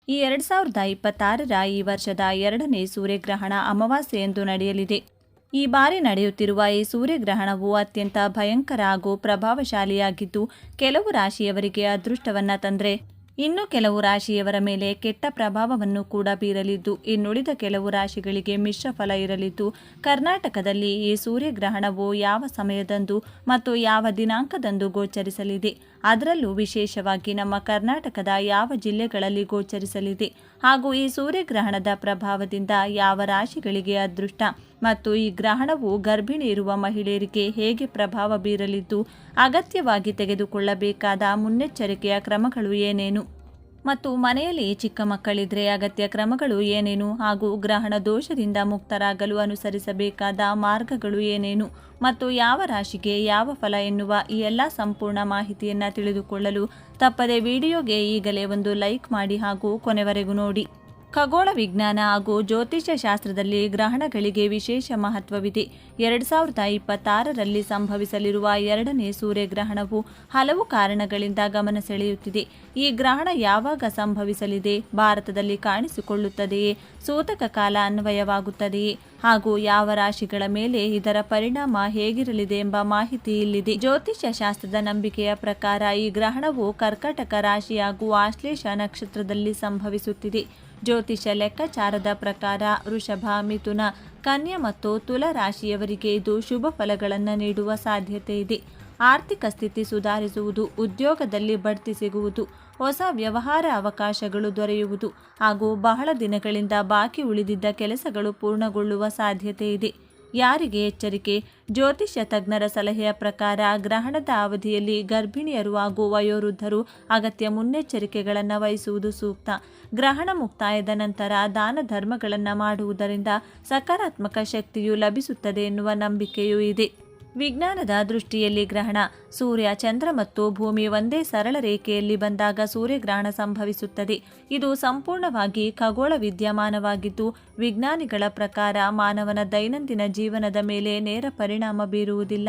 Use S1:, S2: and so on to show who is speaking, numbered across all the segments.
S1: ಈ 2026ರ ಈ ವರ್ಷದ 2ನೇ ಸೂರ್ಯಗ್ರಹಣ ಅಮಾವಾಸ್ಯೆಯಂದು ನಡೆಯಲಿದೆ. ಈ ಬಾರಿ ನಡೆಯುತ್ತಿರುವ ಈ ಸೂರ್ಯಗ್ರಹಣವು ಅತ್ಯಂತ ಭಯಂಕರ ಹಾಗೂ ಪ್ರಭಾವಶಾಲಿಯಾಗಿದ್ದು, ಕೆಲವು ರಾಶಿಯವರಿಗೆ ಅದೃಷ್ಟವನ್ನ ತಂದರೆ ಇನ್ನು ಕೆಲವು ರಾಶಿಯವರ ಮೇಲೆ ಕೆಟ್ಟ ಪ್ರಭಾವವನ್ನು ಕೂಡ ಬೀರಲಿದ್ದು, ಇನ್ನುಳಿದ ಕೆಲವು ರಾಶಿಗಳಿಗೆ ಮಿಶ್ರ ಫಲ ಇರಲಿದ್ದು, ಕರ್ನಾಟಕದಲ್ಲಿ ಈ ಸೂರ್ಯಗ್ರಹಣವು ಯಾವ ಸಮಯದಂದು ಮತ್ತು ಯಾವ ದಿನಾಂಕದಂದು ಗೋಚರಿಸಲಿದೆ, ಅದರಲ್ಲೂ ವಿಶೇಷವಾಗಿ ನಮ್ಮ ಕರ್ನಾಟಕದ ಯಾವ ಜಿಲ್ಲೆಗಳಲ್ಲಿ ಗೋಚರಿಸಲಿದೆ ಹಾಗೂ ಈ ಸೂರ್ಯಗ್ರಹಣದ ಪ್ರಭಾವದಿಂದ ಯಾವ ರಾಶಿಗಳಿಗೆ ಅದೃಷ್ಟ ಮತ್ತು ಈ ಗ್ರಹಣವು ಗರ್ಭಿಣಿ ಇರುವ ಮಹಿಳೆಯರಿಗೆ ಹೇಗೆ ಪ್ರಭಾವ ಬೀರಲಿದ್ದು, ಅಗತ್ಯವಾಗಿ ತೆಗೆದುಕೊಳ್ಳಬೇಕಾದ ಮುನ್ನೆಚ್ಚರಿಕೆಯ ಕ್ರಮಗಳು ಏನೇನು ಮತ್ತು ಮನೆಯಲ್ಲಿ ಚಿಕ್ಕ ಮಕ್ಕಳಿದ್ರೆ ಅಗತ್ಯ ಕ್ರಮಗಳು ಏನೇನು ಹಾಗೂ ಗ್ರಹಣ ದೋಷದಿಂದ ಮುಕ್ತರಾಗಲು ಅನುಸರಿಸಬೇಕಾದ ಮಾರ್ಗಗಳು ಏನೇನು ಮತ್ತು ಯಾವ ರಾಶಿಗೆ ಯಾವ ಫಲ ಎನ್ನುವ ಈ ಎಲ್ಲ ಸಂಪೂರ್ಣ ಮಾಹಿತಿಯನ್ನು ತಿಳಿದುಕೊಳ್ಳಲು ತಪ್ಪದೆ ವಿಡಿಯೋಗೆ ಈಗಲೇ ಒಂದು ಲೈಕ್ ಮಾಡಿ ಹಾಗೂ ಕೊನೆವರೆಗೂ ನೋಡಿ. ಖಗೋಳ ವಿಜ್ಞಾನ ಹಾಗೂ ಜ್ಯೋತಿಷ್ಯ ಶಾಸ್ತ್ರದಲ್ಲಿ ಗ್ರಹಣಗಳಿಗೆ ವಿಶೇಷ ಮಹತ್ವವಿದೆ. 2026ರಲ್ಲಿ ಸಂಭವಿಸಲಿರುವ 2ನೇ ಸೂರ್ಯಗ್ರಹಣವು ಹಲವು ಕಾರಣಗಳಿಂದ ಗಮನ ಸೆಳೆಯುತ್ತಿದೆ. ಈ ಗ್ರಹಣ ಯಾವಾಗ ಸಂಭವಿಸಲಿದೆ, ಭಾರತದಲ್ಲಿ ಕಾಣಿಸಿಕೊಳ್ಳುತ್ತದೆಯೇ, ಸೂತಕ ಕಾಲ ಅನ್ವಯವಾಗುತ್ತದೆಯೇ ಹಾಗೂ ಯಾವ ರಾಶಿಗಳ ಮೇಲೆ ಇದರ ಪರಿಣಾಮ ಹೇಗಿರಲಿದೆ ಎಂಬ ಮಾಹಿತಿ ಇಲ್ಲಿದೆ. ಜ್ಯೋತಿಷ್ಯ ಶಾಸ್ತ್ರದ ನಂಬಿಕೆಯ ಪ್ರಕಾರ ಈ ಗ್ರಹಣವು ಕರ್ಕಾಟಕ ರಾಶಿ ಹಾಗೂ ಆಶ್ಲೇಷ ನಕ್ಷತ್ರದಲ್ಲಿ ಸಂಭವಿಸುತ್ತಿದೆ. ಜ್ಯೋತಿಷ್ಯ ಲೆಕ್ಕಾಚಾರದ ಪ್ರಕಾರ ವೃಷಭ, ಮಿಥುನ, ಕನ್ಯಾ ಮತ್ತು ತುಲಾ ರಾಶಿಯವರಿಗೆ ಇದು ಶುಭ ಫಲಗಳನ್ನು ನೀಡುವ ಸಾಧ್ಯತೆ ಇದೆ. ಆರ್ಥಿಕ ಸ್ಥಿತಿ ಸುಧಾರಿಸುವುದು, ಉದ್ಯೋಗದಲ್ಲಿ ಬಡ್ತಿ ಸಿಗುವುದು, ಹೊಸ ವ್ಯವಹಾರ ಅವಕಾಶಗಳು ದೊರೆಯುವುದು ಹಾಗೂ ಬಹಳ ದಿನಗಳಿಂದ ಬಾಕಿ ಉಳಿದಿದ್ದ ಕೆಲಸಗಳು ಪೂರ್ಣಗೊಳ್ಳುವ ಸಾಧ್ಯತೆ ಇದೆ. ಯಾರಿಗೆ ಎಚ್ಚರಿಕೆ? ಜ್ಯೋತಿಷ್ಯ ತಜ್ಞರ ಸಲಹೆಯ ಪ್ರಕಾರ ಗ್ರಹಣದ ಅವಧಿಯಲ್ಲಿ ಗರ್ಭಿಣಿಯರು ಹಾಗೂ ವಯೋವೃದ್ಧರು ಅಗತ್ಯ ಮುನ್ನೆಚ್ಚರಿಕೆಗಳನ್ನು ವಹಿಸುವುದು ಸೂಕ್ತ. ಗ್ರಹಣ ಮುಕ್ತಾಯದ ನಂತರ ದಾನ ಧರ್ಮಗಳನ್ನು ಮಾಡುವುದರಿಂದ ಸಕಾರಾತ್ಮಕ ಶಕ್ತಿಯು ಲಭಿಸುತ್ತದೆ ಎನ್ನುವ ನಂಬಿಕೆಯೂ ಇದೆ. ವಿಜ್ಞಾನದ ದೃಷ್ಟಿಯಲ್ಲಿ ಗ್ರಹಣ, ಸೂರ್ಯ, ಚಂದ್ರ ಮತ್ತು ಭೂಮಿ ಒಂದೇ ಸರಳ ರೇಖೆಯಲ್ಲಿ ಬಂದಾಗ ಸೂರ್ಯಗ್ರಹಣ ಸಂಭವಿಸುತ್ತದೆ. ಇದು ಸಂಪೂರ್ಣವಾಗಿ ಖಗೋಳ ವಿದ್ಯಮಾನವಾಗಿದ್ದು, ವಿಜ್ಞಾನಿಗಳ ಪ್ರಕಾರ ಮಾನವನ ದೈನಂದಿನ ಜೀವನದ ಮೇಲೆ ನೇರ ಪರಿಣಾಮ ಬೀರುವುದಿಲ್ಲ.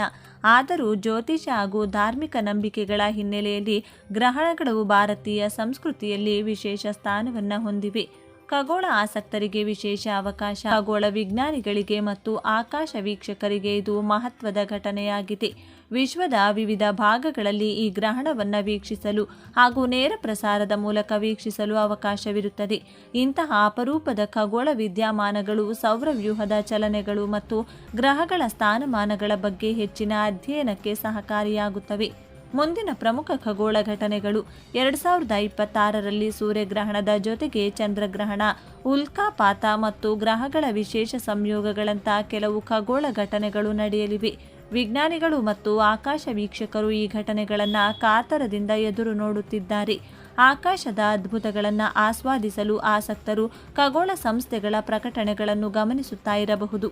S1: ಆದರೂ ಜ್ಯೋತಿಷ ಹಾಗೂ ಧಾರ್ಮಿಕ ನಂಬಿಕೆಗಳ ಹಿನ್ನೆಲೆಯಲ್ಲಿ ಗ್ರಹಣಗಳು ಭಾರತೀಯ ಸಂಸ್ಕೃತಿಯಲ್ಲಿ ವಿಶೇಷ ಸ್ಥಾನವನ್ನು ಹೊಂದಿವೆ. ಖಗೋಳ ಆಸಕ್ತರಿಗೆ ವಿಶೇಷ ಅವಕಾಶ. ಖಗೋಳ ವಿಜ್ಞಾನಿಗಳಿಗೆ ಮತ್ತು ಆಕಾಶ ವೀಕ್ಷಕರಿಗೆ ಇದು ಮಹತ್ವದ ಘಟನೆಯಾಗಿದೆ. ವಿಶ್ವದ ವಿವಿಧ ಭಾಗಗಳಲ್ಲಿ ಈ ಗ್ರಹಣವನ್ನು ವೀಕ್ಷಿಸಲು ಹಾಗೂ ನೇರ ಪ್ರಸಾರದ ಮೂಲಕ ವೀಕ್ಷಿಸಲು ಅವಕಾಶವಿರುತ್ತದೆ. ಇಂತಹ ಅಪರೂಪದ ಖಗೋಳ ವಿದ್ಯಮಾನಗಳು ಸೌರವ್ಯೂಹದ ಚಲನೆಗಳು ಮತ್ತು ಗ್ರಹಗಳ ಸ್ಥಾನಮಾನಗಳ ಬಗ್ಗೆ ಹೆಚ್ಚಿನ ಅಧ್ಯಯನಕ್ಕೆ ಸಹಕಾರಿಯಾಗುತ್ತವೆ. ಮುಂದಿನ ಪ್ರಮುಖ ಖಗೋಳ ಘಟನೆಗಳು 2026ರಲ್ಲಿ ಸೂರ್ಯಗ್ರಹಣದ ಜೊತೆಗೆ ಚಂದ್ರಗ್ರಹಣ, ಉಲ್ಕಾಪಾತ ಮತ್ತು ಗ್ರಹಗಳ ವಿಶೇಷ ಸಂಯೋಗಗಳಂಥ ಕೆಲವು ಖಗೋಳ ಘಟನೆಗಳು ನಡೆಯಲಿವೆ. ವಿಜ್ಞಾನಿಗಳು ಮತ್ತು ಆಕಾಶ ವೀಕ್ಷಕರು ಈ ಘಟನೆಗಳನ್ನು ಕಾತರದಿಂದ ಎದುರು ನೋಡುತ್ತಿದ್ದಾರೆ. ಆಕಾಶದ ಅದ್ಭುತಗಳನ್ನು ಆಸ್ವಾದಿಸಲು ಆಸಕ್ತರು ಖಗೋಳ ಸಂಸ್ಥೆಗಳ ಪ್ರಕಟಣೆಗಳನ್ನು ಗಮನಿಸುತ್ತಾ ಇರಬಹುದು.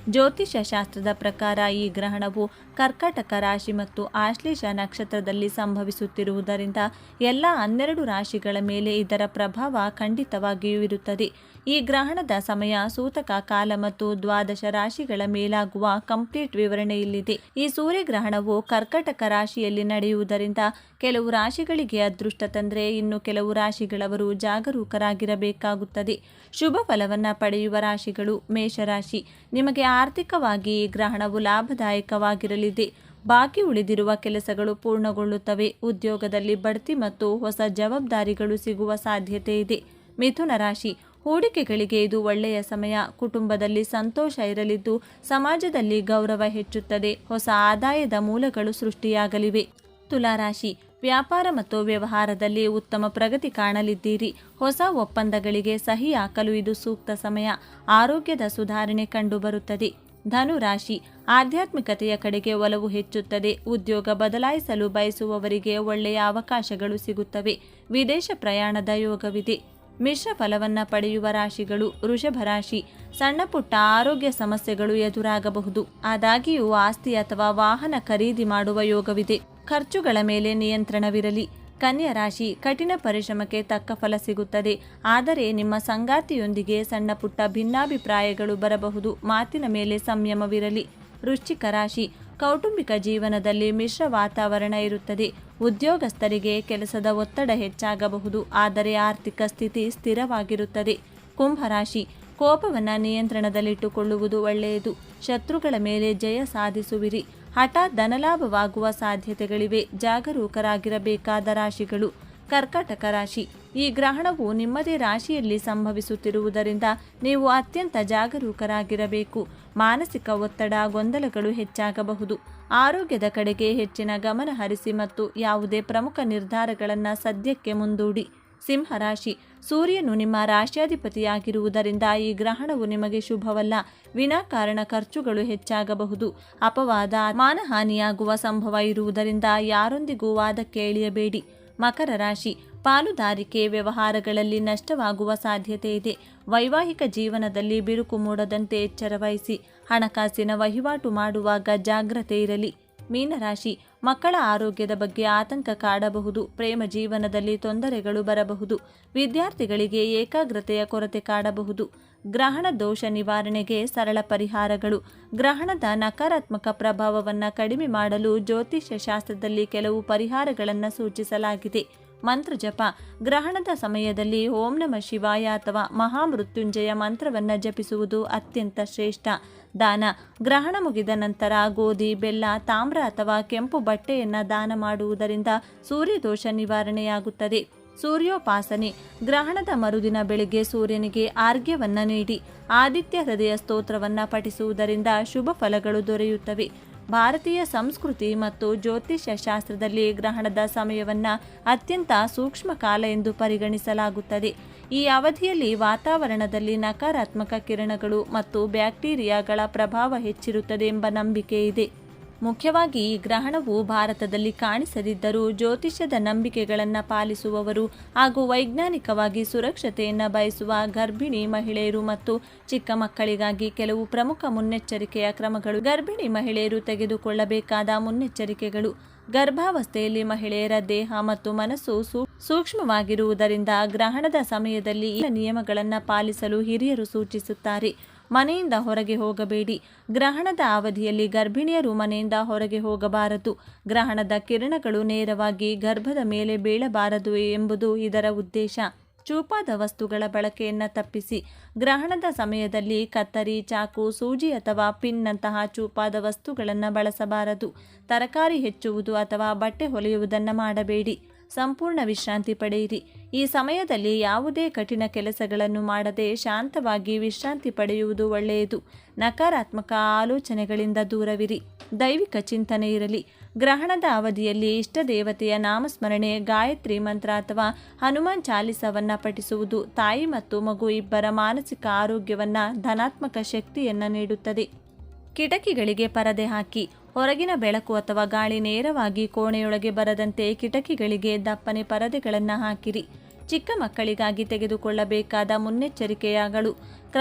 S1: ಜ್ಯೋತಿಷ್ಯ ಶಾಸ್ತ್ರದ ಪ್ರಕಾರ ಈ ಗ್ರಹಣವು ಕರ್ಕಾಟಕ ರಾಶಿ ಮತ್ತು ಆಶ್ಲೇಷ ನಕ್ಷತ್ರದಲ್ಲಿ ಸಂಭವಿಸುತ್ತಿರುವುದರಿಂದ ಎಲ್ಲ 12 ರಾಶಿಗಳ ಮೇಲೆ ಇದರ ಪ್ರಭಾವ ಖಂಡಿತವಾಗಿಯೂ ಇರುತ್ತದೆ. ಈ ಗ್ರಹಣದ ಸಮಯ, ಸೂತಕ ಕಾಲ ಮತ್ತು ದ್ವಾದಶ ರಾಶಿಗಳ ಮೇಲಾಗುವ ಕಂಪ್ಲೀಟ್ ವಿವರಣೆ ಇಲ್ಲಿದೆ. ಈ ಸೂರ್ಯಗ್ರಹಣವು ಕರ್ಕಾಟಕ ರಾಶಿಯಲ್ಲಿ ನಡೆಯುವುದರಿಂದ ಕೆಲವು ರಾಶಿಗಳಿಗೆ ಅದೃಷ್ಟ ತಂದರೆ ಇನ್ನು ಕೆಲವು ರಾಶಿಗಳವರು ಜಾಗರೂಕರಾಗಿರಬೇಕಾಗುತ್ತದೆ. ಶುಭ ಫಲವನ್ನು ಪಡೆಯುವ ರಾಶಿಗಳು: ಮೇಷರಾಶಿ. ನಿಮಗೆ ಆರ್ಥಿಕವಾಗಿ ಈ ಗ್ರಹಣವು ಲಾಭದಾಯಕವಾಗಿರಲಿದೆ. ಬಾಕಿ ಉಳಿದಿರುವ ಕೆಲಸಗಳು ಪೂರ್ಣಗೊಳ್ಳುತ್ತವೆ. ಉದ್ಯೋಗದಲ್ಲಿ ಬಡ್ತಿ ಮತ್ತು ಹೊಸ ಜವಾಬ್ದಾರಿಗಳು ಸಿಗುವ ಸಾಧ್ಯತೆ ಇದೆ. ಮಿಥುನ ರಾಶಿ. ಹೂಡಿಕೆಗಳಿಗೆ ಇದು ಒಳ್ಳೆಯ ಸಮಯ. ಕುಟುಂಬದಲ್ಲಿ ಸಂತೋಷ ಇರಲಿದ್ದು, ಸಮಾಜದಲ್ಲಿ ಗೌರವ ಹೆಚ್ಚುತ್ತದೆ. ಹೊಸ ಆದಾಯದ ಮೂಲಗಳು ಸೃಷ್ಟಿಯಾಗಲಿವೆ. ತುಲಾರಾಶಿ. ವ್ಯಾಪಾರ ಮತ್ತು ವ್ಯವಹಾರದಲ್ಲಿ ಉತ್ತಮ ಪ್ರಗತಿ ಕಾಣಲಿದ್ದೀರಿ. ಹೊಸ ಒಪ್ಪಂದಗಳಿಗೆ ಸಹಿ ಹಾಕಲು ಇದು ಸೂಕ್ತ ಸಮಯ. ಆರೋಗ್ಯದ ಸುಧಾರಣೆ ಕಂಡುಬರುತ್ತದೆ. ಧನುರಾಶಿ. ಆಧ್ಯಾತ್ಮಿಕತೆಯ ಕಡೆಗೆ ಒಲವು ಹೆಚ್ಚುತ್ತದೆ. ಉದ್ಯೋಗ ಬದಲಾಯಿಸಲು ಬಯಸುವವರಿಗೆ ಒಳ್ಳೆಯ ಅವಕಾಶಗಳು ಸಿಗುತ್ತವೆ. ವಿದೇಶ ಪ್ರಯಾಣದ ಯೋಗವಿದೆ. ಮಿಶ್ರ ಫಲವನ್ನು ಪಡೆಯುವ ರಾಶಿಗಳು: ವೃಷಭ ರಾಶಿ. ಸಣ್ಣ ಪುಟ್ಟ ಆರೋಗ್ಯ ಸಮಸ್ಯೆಗಳು ಎದುರಾಗಬಹುದು. ಆದಾಗ್ಯೂ ಆಸ್ತಿ ಅಥವಾ ವಾಹನ ಖರೀದಿ ಮಾಡುವ ಯೋಗವಿದೆ. ಖರ್ಚುಗಳ ಮೇಲೆ ನಿಯಂತ್ರಣವಿರಲಿ. ಕನ್ಯಾ ರಾಶಿ. ಕಠಿಣ ಪರಿಶ್ರಮಕ್ಕೆ ತಕ್ಕ ಫಲ ಸಿಗುತ್ತದೆ. ಆದರೆ ನಿಮ್ಮ ಸಂಗಾತಿಯೊಂದಿಗೆ ಸಣ್ಣ ಪುಟ್ಟ ಭಿನ್ನಾಭಿಪ್ರಾಯಗಳು ಬರಬಹುದು. ಮಾತಿನ ಮೇಲೆ ಸಂಯಮವಿರಲಿ. ವೃಶ್ಚಿಕ ರಾಶಿ. ಕೌಟುಂಬಿಕ ಜೀವನದಲ್ಲಿ ಮಿಶ್ರ ವಾತಾವರಣ ಇರುತ್ತದೆ. ಉದ್ಯೋಗಸ್ಥರಿಗೆ ಕೆಲಸದ ಒತ್ತಡ ಹೆಚ್ಚಾಗಬಹುದು, ಆದರೆ ಆರ್ಥಿಕ ಸ್ಥಿತಿ ಸ್ಥಿರವಾಗಿರುತ್ತದೆ. ಕುಂಭರಾಶಿ, ಕೋಪವನ್ನು ನಿಯಂತ್ರಣದಲ್ಲಿಟ್ಟುಕೊಳ್ಳುವುದು ಒಳ್ಳೆಯದು. ಶತ್ರುಗಳ ಮೇಲೆ ಜಯ ಸಾಧಿಸುವಿರಿ. ಹಠಾತ್ ಧನಲಾಭವಾಗುವ ಸಾಧ್ಯತೆಗಳಿವೆ. ಜಾಗರೂಕರಾಗಿರಬೇಕಾದ ರಾಶಿಗಳು. ಕರ್ಕಾಟಕ ರಾಶಿ, ಈ ಗ್ರಹಣವು ನಿಮ್ಮದೇ ರಾಶಿಯಲ್ಲಿ ಸಂಭವಿಸುತ್ತಿರುವುದರಿಂದ ನೀವು ಅತ್ಯಂತ ಜಾಗರೂಕರಾಗಿರಬೇಕು. ಮಾನಸಿಕ ಒತ್ತಡ, ಗೊಂದಲಗಳು ಹೆಚ್ಚಾಗಬಹುದು. ಆರೋಗ್ಯದ ಕಡೆಗೆ ಹೆಚ್ಚಿನ ಗಮನ ಹರಿಸಿ ಮತ್ತು ಯಾವುದೇ ಪ್ರಮುಖ ನಿರ್ಧಾರಗಳನ್ನು ಸದ್ಯಕ್ಕೆ ಮುಂದೂಡಿ. ಸಿಂಹರಾಶಿ, ಸೂರ್ಯನು ನಿಮ್ಮ ರಾಶ್ಯಾಧಿಪತಿಯಾಗಿರುವುದರಿಂದ ಈ ಗ್ರಹಣವು ನಿಮಗೆ ಶುಭವಲ್ಲ. ವಿನಾಕಾರಣ ಖರ್ಚುಗಳು ಹೆಚ್ಚಾಗಬಹುದು. ಅಪವಾದ, ಮಾನಹಾನಿಯಾಗುವ ಸಂಭವ ಇರುವುದರಿಂದ ಯಾರೊಂದಿಗೂ ವಾದಕ್ಕೆ ಇಳಿಯಬೇಡಿ. ಮಕರ ರಾಶಿ, ಪಾಲುದಾರಿಕೆ ವ್ಯವಹಾರಗಳಲ್ಲಿ ನಷ್ಟವಾಗುವ ಸಾಧ್ಯತೆ ಇದೆ. ವೈವಾಹಿಕ ಜೀವನದಲ್ಲಿ ಬಿರುಕು ಮೂಡದಂತೆ ಎಚ್ಚರವಹಿಸಿ. ಹಣಕಾಸಿನ ವಹಿವಾಟು ಮಾಡುವಾಗ ಜಾಗ್ರತೆ ಇರಲಿ. ಮೀನರಾಶಿ, ಮಕ್ಕಳ ಆರೋಗ್ಯದ ಬಗ್ಗೆ ಆತಂಕ ಕಾಡಬಹುದು. ಪ್ರೇಮ ಜೀವನದಲ್ಲಿ ತೊಂದರೆಗಳು ಬರಬಹುದು. ವಿದ್ಯಾರ್ಥಿಗಳಿಗೆ ಏಕಾಗ್ರತೆಯ ಕೊರತೆ ಕಾಡಬಹುದು. ಗ್ರಹಣ ದೋಷ ನಿವಾರಣೆಗೆ ಸರಳ ಪರಿಹಾರಗಳು. ಗ್ರಹಣದ ನಕಾರಾತ್ಮಕ ಪ್ರಭಾವವನ್ನು ಕಡಿಮೆ ಮಾಡಲು ಜ್ಯೋತಿಷ್ಯ ಶಾಸ್ತ್ರದಲ್ಲಿ ಕೆಲವು ಪರಿಹಾರಗಳನ್ನು ಸೂಚಿಸಲಾಗಿದೆ. ಮಂತ್ರ ಜಪ. ಗ್ರಹಣದ ಸಮಯದಲ್ಲಿ ಓಂ ನಮಃ ಶಿವಾಯ ಅಥವಾ ಮಹಾಮೃತ್ಯುಂಜಯ ಮಂತ್ರವನ್ನು ಜಪಿಸುವುದು ಅತ್ಯಂತ ಶ್ರೇಷ್ಠ. ದಾನ. ಗ್ರಹಣ ಮುಗಿದ ನಂತರ ಗೋಧಿ, ಬೆಲ್ಲ, ತಾಮ್ರ ಅಥವಾ ಕೆಂಪು ಬಟ್ಟೆಯನ್ನು ದಾನ ಮಾಡುವುದರಿಂದ ಸೂರ್ಯದೋಷ ನಿವಾರಣೆಯಾಗುತ್ತದೆ. ಸೂರ್ಯೋಪಾಸನೆ. ಗ್ರಹಣದ ಮರುದಿನ ಬೆಳಿಗ್ಗೆ ಸೂರ್ಯನಿಗೆ ಆರ್ಘ್ಯವನ್ನು ನೀಡಿ ಆದಿತ್ಯ ಹೃದಯ ಸ್ತೋತ್ರವನ್ನು ಪಠಿಸುವುದರಿಂದ ಶುಭ ಫಲಗಳು ದೊರೆಯುತ್ತವೆ. ಭಾರತೀಯ ಸಂಸ್ಕೃತಿ ಮತ್ತು ಜ್ಯೋತಿಷ್ಯ ಶಾಸ್ತ್ರದಲ್ಲಿ ಗ್ರಹಣದ ಸಮಯವನ್ನು ಅತ್ಯಂತ ಸೂಕ್ಷ್ಮ ಕಾಲ ಎಂದು ಪರಿಗಣಿಸಲಾಗುತ್ತದೆ. ಈ ಅವಧಿಯಲ್ಲಿ ವಾತಾವರಣದಲ್ಲಿ ನಕಾರಾತ್ಮಕ ಕಿರಣಗಳು ಮತ್ತು ಬ್ಯಾಕ್ಟೀರಿಯಾಗಳ ಪ್ರಭಾವ ಹೆಚ್ಚಿರುತ್ತದೆ ಎಂಬ ನಂಬಿಕೆ ಇದೆ. ಮುಖ್ಯವಾಗಿ ಈ ಗ್ರಹಣವು ಭಾರತದಲ್ಲಿ ಕಾಣಿಸದಿದ್ದರೂ ಜ್ಯೋತಿಷ್ಯದ ನಂಬಿಕೆಗಳನ್ನು ಪಾಲಿಸುವವರು ಹಾಗೂ ವೈಜ್ಞಾನಿಕವಾಗಿ ಸುರಕ್ಷತೆಯನ್ನು ಬಯಸುವ ಗರ್ಭಿಣಿ ಮಹಿಳೆಯರು ಮತ್ತು ಚಿಕ್ಕ ಮಕ್ಕಳಿಗಾಗಿ ಕೆಲವು ಪ್ರಮುಖ ಮುನ್ನೆಚ್ಚರಿಕೆಯ ಕ್ರಮಗಳು. ಗರ್ಭಿಣಿ ಮಹಿಳೆಯರು ತೆಗೆದುಕೊಳ್ಳಬೇಕಾದ ಮುನ್ನೆಚ್ಚರಿಕೆಗಳು. ಗರ್ಭಾವಸ್ಥೆಯಲ್ಲಿ ಮಹಿಳೆಯರ ದೇಹ ಮತ್ತು ಮನಸ್ಸು ಸೂಕ್ಷ್ಮವಾಗಿರುವುದರಿಂದ ಗ್ರಹಣದ ಸಮಯದಲ್ಲಿ ಈ ನಿಯಮಗಳನ್ನು ಪಾಲಿಸಲು ಹಿರಿಯರು ಸೂಚಿಸುತ್ತಾರೆ. ಮನೆಯಿಂದ ಹೊರಗೆ ಹೋಗಬೇಡಿ. ಗ್ರಹಣದ ಅವಧಿಯಲ್ಲಿ ಗರ್ಭಿಣಿಯರು ಮನೆಯಿಂದ ಹೊರಗೆ ಹೋಗಬಾರದು. ಗ್ರಹಣದ ಕಿರಣಗಳು ನೇರವಾಗಿ ಗರ್ಭದ ಮೇಲೆ ಬೀಳಬಾರದು ಎಂಬುದು ಇದರ ಉದ್ದೇಶ. ಚೂಪಾದ ವಸ್ತುಗಳ ಬಳಕೆಯನ್ನು ತಪ್ಪಿಸಿ. ಗ್ರಹಣದ ಸಮಯದಲ್ಲಿ ಕತ್ತರಿ, ಚಾಕು, ಸೂಜಿ ಅಥವಾ ಪಿನ್ನಂತಹ ಚೂಪಾದ ವಸ್ತುಗಳನ್ನು ಬಳಸಬಾರದು. ತರಕಾರಿ ಹೆಚ್ಚುವುದು ಅಥವಾ ಬಟ್ಟೆ ಹೊಲಿಯುವುದನ್ನು ಮಾಡಬೇಡಿ. ಸಂಪೂರ್ಣ ವಿಶ್ರಾಂತಿ ಪಡೆಯಿರಿ. ಈ ಸಮಯದಲ್ಲಿ ಯಾವುದೇ ಕಠಿಣ ಕೆಲಸಗಳನ್ನು ಮಾಡದೆ ಶಾಂತವಾಗಿ ವಿಶ್ರಾಂತಿ ಪಡೆಯುವುದು ಒಳ್ಳೆಯದು. ನಕಾರಾತ್ಮಕ ಆಲೋಚನೆಗಳಿಂದ ದೂರವಿರಿ. ದೈವಿಕ ಚಿಂತನೆ ಇರಲಿ. ಗ್ರಹಣದ ಅವಧಿಯಲ್ಲಿ ಇಷ್ಟ ದೇವತೆಯ ನಾಮಸ್ಮರಣೆ, ಗಾಯತ್ರಿ ಮಂತ್ರ ಅಥವಾ ಹನುಮಾನ್ ಚಾಲಿಸವನ್ನು ಪಠಿಸುವುದು ತಾಯಿ ಮತ್ತು ಮಗು ಇಬ್ಬರ ಮಾನಸಿಕ ಆರೋಗ್ಯವನ್ನು ಧನಾತ್ಮಕ ಶಕ್ತಿಯನ್ನು ನೀಡುತ್ತದೆ. ಕಿಟಕಿಗಳಿಗೆ ಪರದೆ ಹಾಕಿ. ಹೊರಗಿನ ಬೆಳಕು ಅಥವಾ ಗಾಳಿ ನೇರವಾಗಿ ಕೋಣೆಯೊಳಗೆ ಬರದಂತೆ ಕಿಟಕಿಗಳಿಗೆ ದಪ್ಪನೆ ಪರದೆಗಳನ್ನು ಹಾಕಿರಿ. ಚಿಕ್ಕ ಮಕ್ಕಳಿಗಾಗಿ ತೆಗೆದುಕೊಳ್ಳಬೇಕಾದ ಮುನ್ನೆಚ್ಚರಿಕೆಗಳು.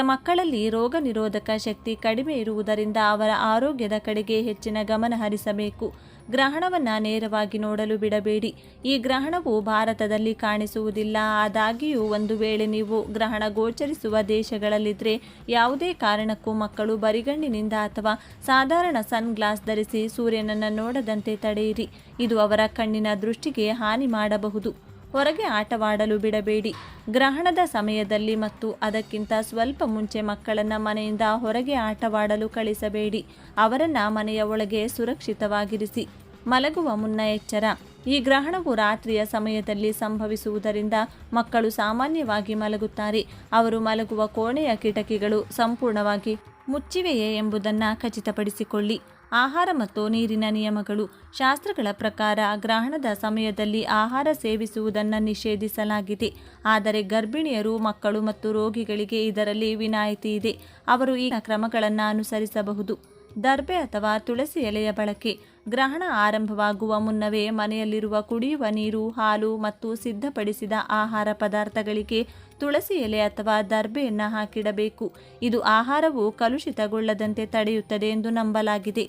S1: ಮಕ್ಕಳಲ್ಲಿ ರೋಗ ನಿರೋಧಕ ಶಕ್ತಿ ಕಡಿಮೆ ಇರುವುದರಿಂದ ಅವರ ಆರೋಗ್ಯದ ಕಡೆಗೆ ಹೆಚ್ಚಿನ ಗಮನ ಹರಿಸಬೇಕು. ಗ್ರಹಣವನ್ನು ನೇರವಾಗಿ ನೋಡಲು ಬಿಡಬೇಡಿ. ಈ ಗ್ರಹಣವು ಭಾರತದಲ್ಲಿ ಕಾಣಿಸುವುದಿಲ್ಲ. ಆದಾಗ್ಯೂ ಒಂದು ವೇಳೆ ನೀವು ಗ್ರಹಣ ಗೋಚರಿಸುವ ದೇಶಗಳಲ್ಲಿದ್ದರೆ ಯಾವುದೇ ಕಾರಣಕ್ಕೂ ಮಕ್ಕಳು ಬರಿಗಣ್ಣಿನಿಂದ ಅಥವಾ ಸಾಧಾರಣ ಸನ್ ಗ್ಲಾಸ್ ಧರಿಸಿ ಸೂರ್ಯನನ್ನು ನೋಡದಂತೆ ತಡೆಯಿರಿ. ಇದು ಅವರ ಕಣ್ಣಿನ ದೃಷ್ಟಿಗೆ ಹಾನಿ ಮಾಡಬಹುದು. ಹೊರಗೆ ಆಟವಾಡಲು ಬಿಡಬೇಡಿ. ಗ್ರಹಣದ ಸಮಯದಲ್ಲಿ ಮತ್ತು ಅದಕ್ಕಿಂತ ಸ್ವಲ್ಪ ಮುಂಚೆ ಮಕ್ಕಳನ್ನು ಮನೆಯಿಂದ ಹೊರಗೆ ಆಟವಾಡಲು ಕಳಿಸಬೇಡಿ. ಅವರನ್ನು ಮನೆಯ ಒಳಗೆ ಸುರಕ್ಷಿತವಾಗಿರಿಸಿ. ಮಲಗುವ ಮುನ್ನ ಎಚ್ಚರ. ಈ ಗ್ರಹಣವು ರಾತ್ರಿಯ ಸಮಯದಲ್ಲಿ ಸಂಭವಿಸುವುದರಿಂದ ಮಕ್ಕಳು ಸಾಮಾನ್ಯವಾಗಿ ಮಲಗುತ್ತಾರೆ. ಅವರು ಮಲಗುವ ಕೋಣೆಯ ಕಿಟಕಿಗಳು ಸಂಪೂರ್ಣವಾಗಿ ಮುಚ್ಚಿವೆಯೇ ಎಂಬುದನ್ನು ಖಚಿತಪಡಿಸಿಕೊಳ್ಳಿ. ಆಹಾರ ಮತ್ತು ನೀರಿನ ನಿಯಮಗಳು. ಶಾಸ್ತ್ರಗಳ ಪ್ರಕಾರ ಗ್ರಹಣದ ಸಮಯದಲ್ಲಿ ಆಹಾರ ಸೇವಿಸುವುದನ್ನು ನಿಷೇಧಿಸಲಾಗಿದೆ. ಆದರೆ ಗರ್ಭಿಣಿಯರು, ಮಕ್ಕಳು ಮತ್ತು ರೋಗಿಗಳಿಗೆ ಇದರಲ್ಲಿ ವಿನಾಯಿತಿ ಇದೆ. ಅವರು ಈ ಕ್ರಮಗಳನ್ನು ಅನುಸರಿಸಬಹುದು. ದರ್ಬೆ ಅಥವಾ ತುಳಸಿ ಎಲೆಯ ಬಳಕೆ. ಗ್ರಹಣ ಆರಂಭವಾಗುವ ಮುನ್ನವೇ ಮನೆಯಲ್ಲಿರುವ ಕುಡಿಯುವ ನೀರು, ಹಾಲು ಮತ್ತು ಸಿದ್ಧಪಡಿಸಿದ ಆಹಾರ ಪದಾರ್ಥಗಳಿಗೆ ತುಳಸಿ ಎಲೆ ಅಥವಾ ದರ್ಬೆಯನ್ನು ಹಾಕಿಡಬೇಕು. ಇದು ಆಹಾರವು ಕಲುಷಿತಗೊಳ್ಳದಂತೆ ತಡೆಯುತ್ತದೆ ಎಂದು ನಂಬಲಾಗಿದೆ.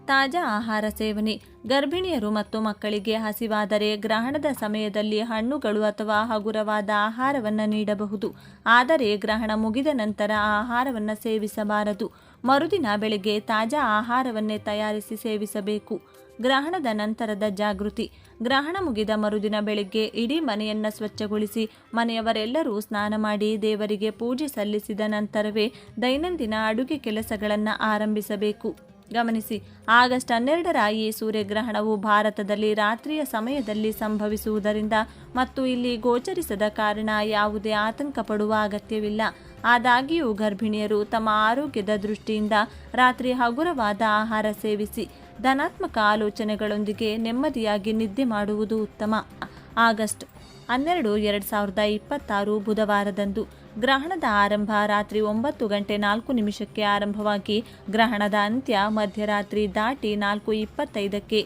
S1: ತಾಜಾ ಆಹಾರ ಸೇವನೆ. ಗರ್ಭಿಣಿಯರು ಮತ್ತು ಮಕ್ಕಳಿಗೆ ಹಸಿವಾದರೆ ಗ್ರಹಣದ ಸಮಯದಲ್ಲಿ ಹಣ್ಣುಗಳು ಅಥವಾ ಹಗುರವಾದ ಆಹಾರವನ್ನು ನೀಡಬಹುದು. ಆದರೆ ಗ್ರಹಣ ಮುಗಿದ ನಂತರ ಆಹಾರವನ್ನು ಸೇವಿಸಬಾರದು. ಮರುದಿನ ಬೆಳಗ್ಗೆ ತಾಜಾ ಆಹಾರವನ್ನೇ ತಯಾರಿಸಿ ಸೇವಿಸಬೇಕು. ಗ್ರಹಣದ ನಂತರದ ಜಾಗೃತಿ. ಗ್ರಹಣ ಮುಗಿದ ಮರುದಿನ ಬೆಳಿಗ್ಗೆ ಇಡೀ ಮನೆಯನ್ನು ಸ್ವಚ್ಛಗೊಳಿಸಿ ಮನೆಯವರೆಲ್ಲರೂ ಸ್ನಾನ ಮಾಡಿ ದೇವರಿಗೆ ಪೂಜೆ ಸಲ್ಲಿಸಿದ ನಂತರವೇ ದೈನಂದಿನ ಅಡುಗೆ ಕೆಲಸಗಳನ್ನು ಆರಂಭಿಸಬೇಕು. ಗಮನಿಸಿ, ಆಗಸ್ಟ್ 12ರ ಈ ಸೂರ್ಯಗ್ರಹಣವು ಭಾರತದಲ್ಲಿ ರಾತ್ರಿಯ ಸಮಯದಲ್ಲಿ ಸಂಭವಿಸುವುದರಿಂದ ಮತ್ತು ಇಲ್ಲಿ ಗೋಚರಿಸದ ಕಾರಣ ಯಾವುದೇ ಆತಂಕ ಪಡುವ ಅಗತ್ಯವಿಲ್ಲ. ಆದಾಗ್ಯೂ ಗರ್ಭಿಣಿಯರು ತಮ್ಮ ಆರೋಗ್ಯದ ದೃಷ್ಟಿಯಿಂದ ರಾತ್ರಿ ಹಗುರವಾದ ಆಹಾರ ಸೇವಿಸಿ ಧನಾತ್ಮಕ ಆಲೋಚನೆಗಳೊಂದಿಗೆ ನೆಮ್ಮದಿಯಾಗಿ ನಿದ್ದೆ ಮಾಡುವುದು ಉತ್ತಮ. ಆಗಸ್ಟ್ 12, 2026 ಬುಧವಾರದಂದು ಗ್ರಹಣದ ಆರಂಭ ರಾತ್ರಿ 9:04 ಆರಂಭವಾಗಿ ಗ್ರಹಣದ ಅಂತ್ಯ ಮಧ್ಯರಾತ್ರಿ ದಾಟಿ 4:25.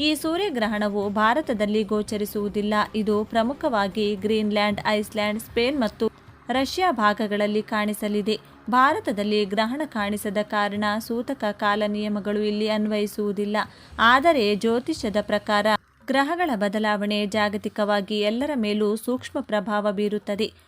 S1: ಈ ಸೂರ್ಯಗ್ರಹಣವು ಭಾರತದಲ್ಲಿ ಗೋಚರಿಸುವುದಿಲ್ಲ. ಇದು ಪ್ರಮುಖವಾಗಿ ಗ್ರೀನ್ಲ್ಯಾಂಡ್, ಐಸ್ಲ್ಯಾಂಡ್, ಸ್ಪೇನ್ ಮತ್ತು ರಷ್ಯಾ ಭಾಗಗಳಲ್ಲಿ ಕಾಣಿಸಲಿದೆ. ಭಾರತದಲ್ಲಿ ಗ್ರಹಣ ಕಾಣಿಸದ ಕಾರಣ ಸೂತಕ ಕಾಲ ನಿಯಮಗಳು ಇಲ್ಲಿ ಅನ್ವಯಿಸುವುದಿಲ್ಲ. ಆದರೆ ಜ್ಯೋತಿಷ್ಯದ ಪ್ರಕಾರ ಗ್ರಹಗಳ ಬದಲಾವಣೆ ಜಾಗತಿಕವಾಗಿ ಎಲ್ಲರ ಮೇಲೂ ಸೂಕ್ಷ್ಮ ಪ್ರಭಾವ ಬೀರುತ್ತದೆ.